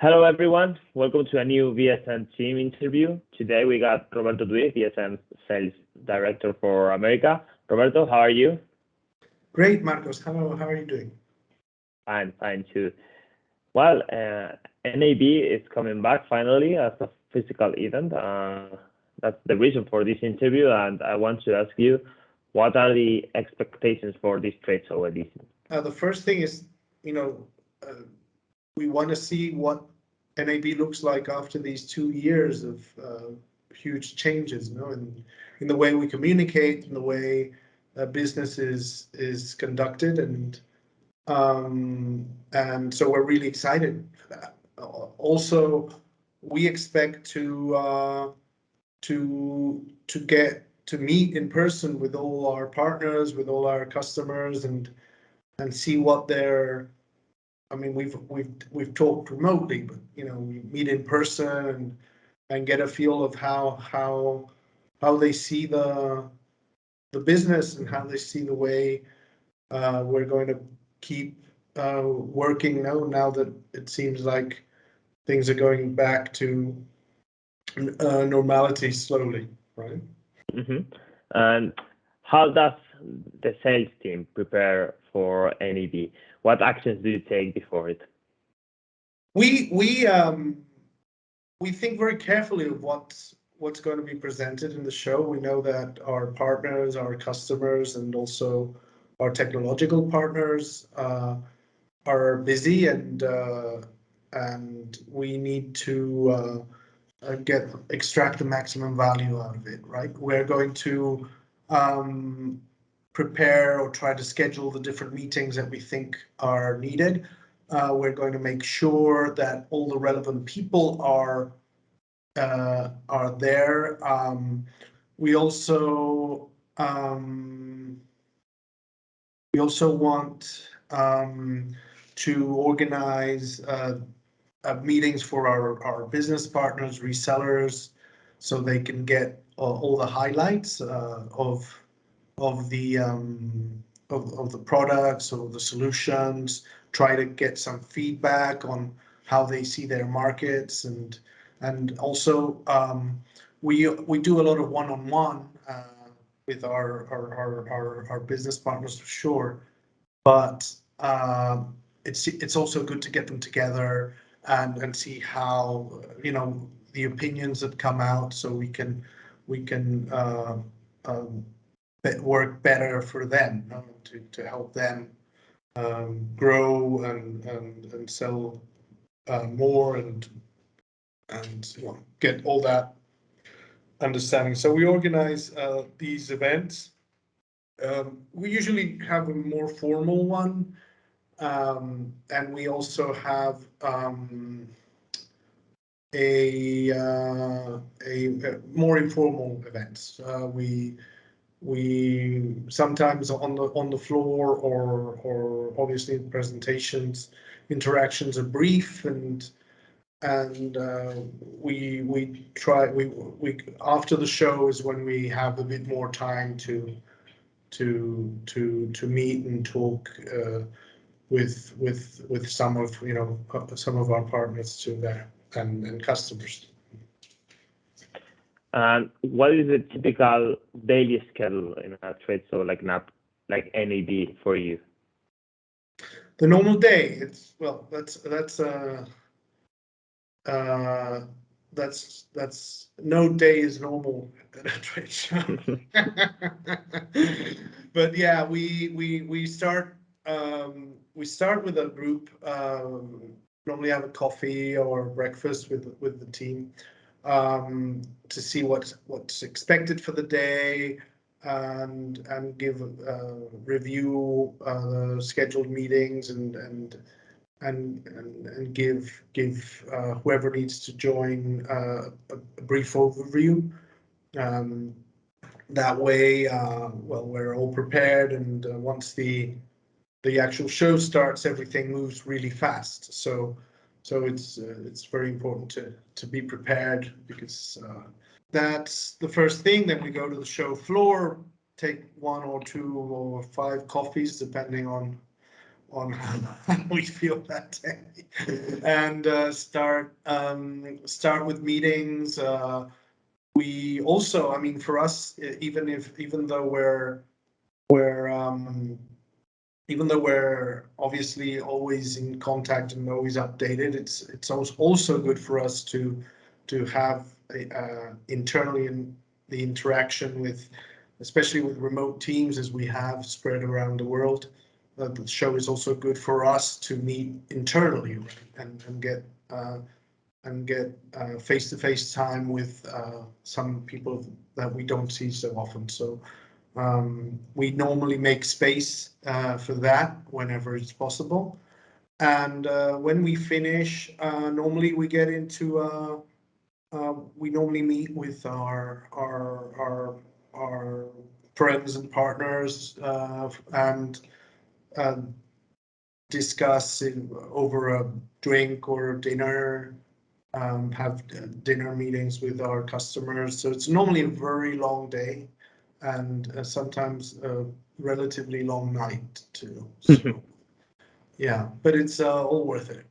Hello, everyone. Welcome to a new VSN team interview. Today we got Roberto Duif, VSN Sales Director for America. Roberto, how are you? Great, Marcos. Hello, how are you doing? Fine too. Well, NAB is coming back finally as a physical event. That's the reason for this interview, and I want to ask you, what are the expectations for this trade show edition? The first thing is, we want to see what NAB looks like after these 2 years of huge changes, in the way we communicate, in the way business is conducted, and so we're really excited for that. Also, we expect to get to meet in person with all our partners, with all our customers, and see what they're. I mean, we've talked remotely, but we meet in person and get a feel of how they see the business and how they see the way we're going to keep working now that it seems like things are going back to normality slowly, right? Mm-hmm. And how does the sales team prepare for NAB? What actions do you take before it? We think very carefully of what's going to be presented in the show. We know that our partners, our customers, and also our technological partners are busy, and we need to extract the maximum value out of it. Right? We're going to prepare or try to schedule the different meetings that we think are needed. We're going to make sure that all the relevant people are there. We also want to organize meetings for our business partners, resellers, so they can get all the highlights of the products or the solutions. Try to get some feedback on how they see their markets, and also we do a lot of one-on-one with our business partners for sure, but it's also good to get them together and see how the opinions that come out, so we can work better for them, to help them grow and sell more and get all that understanding. So we organize these events. We usually have a more formal one, and we also have a more informal events. We sometimes on the floor, or obviously in presentations, interactions are brief, and we try after the show is when we have a bit more time to meet and talk with some of our partners too there, and customers. And what is the typical daily schedule in a trade show like NAB, like NAB for you? The normal day, that's no day is normal at a trade show. But yeah, we start with a group. Normally have a coffee or breakfast with the team, to see what's expected for the day, and give review scheduled meetings, and give whoever needs to join a brief overview. That way, we're all prepared, and once the actual show starts, everything moves really fast. So it's very important to be prepared, because that's the first thing. Then we go to the show floor, take 1 or 2 or 5 coffees, depending on on how we feel that day, and start with meetings. We also, I mean, for us, even though we're obviously always in contact and always updated, it's also good for us to have internally in the interaction with, especially with remote teams as we have spread around the world. The show is also good for us to meet internally, right? and get face-to-face time with some people that we don't see so often. So we normally make space for that whenever it's possible. And when we finish, normally we get into we normally meet with our friends and partners and discuss over a drink or dinner, have dinner meetings with our customers. So it's normally a very long day and sometimes a relatively long night too. So yeah, but it's all worth it.